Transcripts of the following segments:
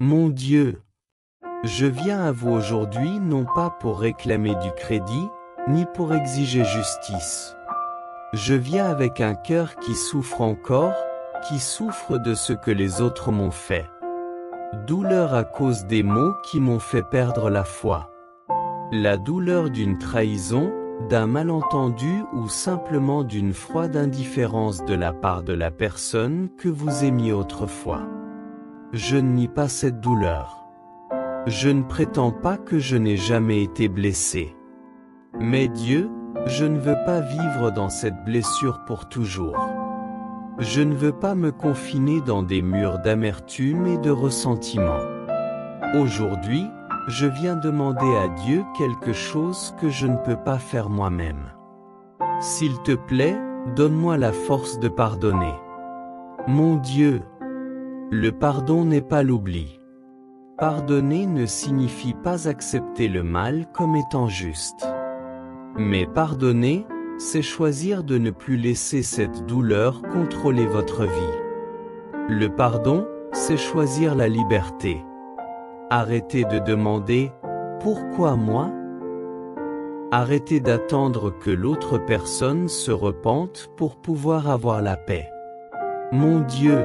Mon Dieu, je viens à vous aujourd'hui non pas pour réclamer du crédit, ni pour exiger justice. Je viens avec un cœur qui souffre encore, qui souffre de ce que les autres m'ont fait. Douleur à cause des mots qui m'ont fait perdre la foi. La douleur d'une trahison, d'un malentendu ou simplement d'une froide indifférence de la part de la personne que vous aimiez autrefois. Je ne nie pas cette douleur. Je ne prétends pas que je n'ai jamais été blessé. Mais Dieu, je ne veux pas vivre dans cette blessure pour toujours. Je ne veux pas me confiner dans des murs d'amertume et de ressentiment. Aujourd'hui, je viens demander à Dieu quelque chose que je ne peux pas faire moi-même. S'il te plaît, donne-moi la force de pardonner. Mon Dieu, le pardon n'est pas l'oubli. Pardonner ne signifie pas accepter le mal comme étant juste. Mais pardonner, c'est choisir de ne plus laisser cette douleur contrôler votre vie. Le pardon, c'est choisir la liberté. Arrêtez de demander « Pourquoi moi ?» Arrêtez d'attendre que l'autre personne se repente pour pouvoir avoir la paix. Mon Dieu,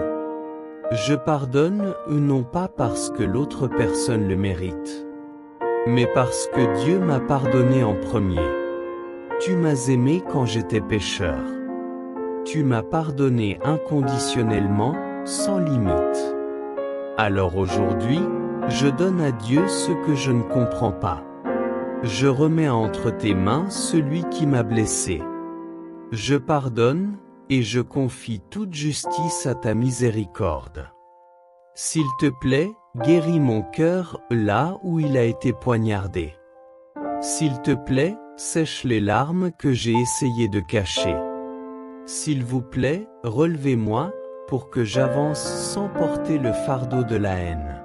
je pardonne non pas parce que l'autre personne le mérite, mais parce que Dieu m'a pardonné en premier. Tu m'as aimé quand j'étais pécheur. Tu m'as pardonné inconditionnellement, sans limite. Alors aujourd'hui, je donne à Dieu ce que je ne comprends pas. Je remets entre tes mains celui qui m'a blessé. Je pardonne, et je confie toute justice à ta miséricorde. S'il te plaît, guéris mon cœur là où il a été poignardé. S'il te plaît, sèche les larmes que j'ai essayé de cacher. S'il vous plaît, relevez-moi, pour que j'avance sans porter le fardeau de la haine.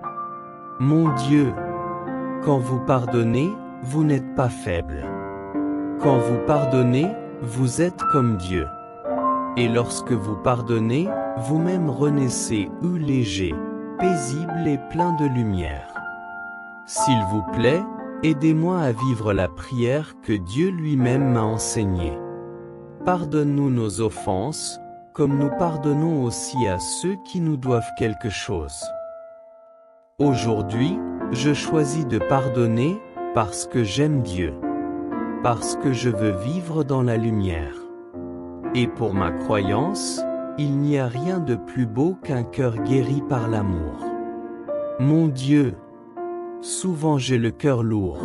Mon Dieu, quand vous pardonnez, vous n'êtes pas faible. Quand vous pardonnez, vous êtes comme Dieu. Et lorsque vous pardonnez, vous-même renaissez léger, paisible et plein de lumière. S'il vous plaît, aidez-moi à vivre la prière que Dieu lui-même m'a enseignée. Pardonne-nous nos offenses, comme nous pardonnons aussi à ceux qui nous doivent quelque chose. Aujourd'hui, je choisis de pardonner parce que j'aime Dieu, parce que je veux vivre dans la lumière. Et pour ma croyance, il n'y a rien de plus beau qu'un cœur guéri par l'amour. Mon Dieu, souvent j'ai le cœur lourd,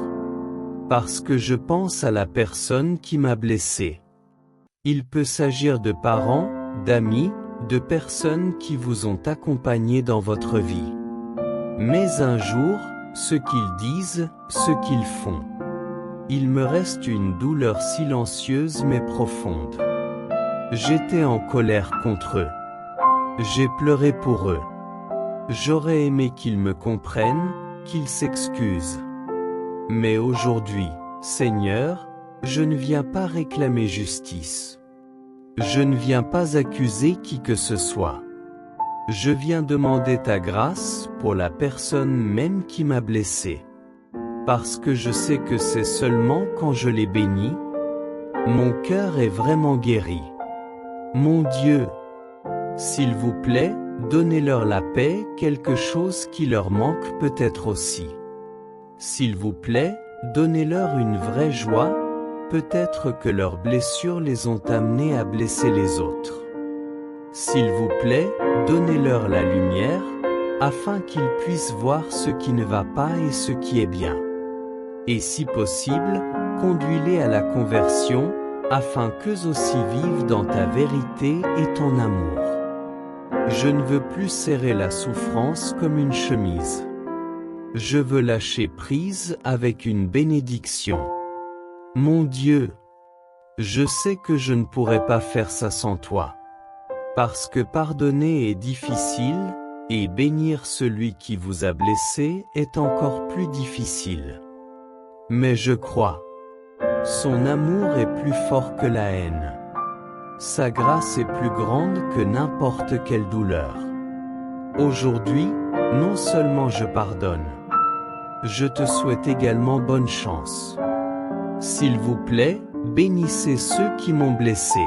parce que je pense à la personne qui m'a blessé. Il peut s'agir de parents, d'amis, de personnes qui vous ont accompagné dans votre vie. Mais un jour, ce qu'ils disent, ce qu'ils font. Il me reste une douleur silencieuse mais profonde. J'étais en colère contre eux. J'ai pleuré pour eux. J'aurais aimé qu'ils me comprennent, qu'ils s'excusent. Mais aujourd'hui, Seigneur, je ne viens pas réclamer justice. Je ne viens pas accuser qui que ce soit. Je viens demander ta grâce pour la personne même qui m'a blessé. Parce que je sais que c'est seulement quand je les bénis, mon cœur est vraiment guéri. Mon Dieu, s'il vous plaît, donnez-leur la paix, quelque chose qui leur manque peut-être aussi. S'il vous plaît, donnez-leur une vraie joie, peut-être que leurs blessures les ont amenés à blesser les autres. S'il vous plaît, donnez-leur la lumière, afin qu'ils puissent voir ce qui ne va pas et ce qui est bien. Et si possible, conduis-les à la conversion, afin qu'eux aussi vivent dans ta vérité et ton amour. Je ne veux plus serrer la souffrance comme une chemise. Je veux lâcher prise avec une bénédiction. Mon Dieu, je sais que je ne pourrais pas faire ça sans toi. Parce que pardonner est difficile, et bénir celui qui vous a blessé est encore plus difficile. Mais je crois. Son amour est plus fort que la haine. Sa grâce est plus grande que n'importe quelle douleur. Aujourd'hui, Non seulement je pardonne, je te souhaite également bonne chance. S'il vous plaît, bénissez ceux qui m'ont blessé.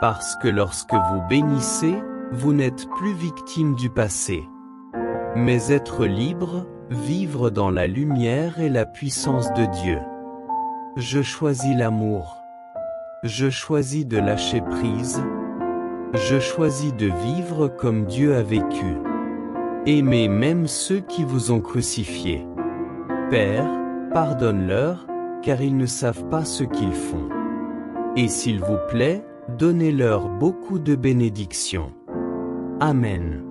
Parce que lorsque vous bénissez, vous n'êtes plus victime du passé. Mais être libre, vivre dans la lumière et la puissance de Dieu. Je choisis l'amour. Je choisis de lâcher prise. Je choisis de vivre comme Dieu a vécu. Aimez même ceux qui vous ont crucifié. Père, pardonne-leur, car ils ne savent pas ce qu'ils font. Et s'il vous plaît, donnez-leur beaucoup de bénédictions. Amen.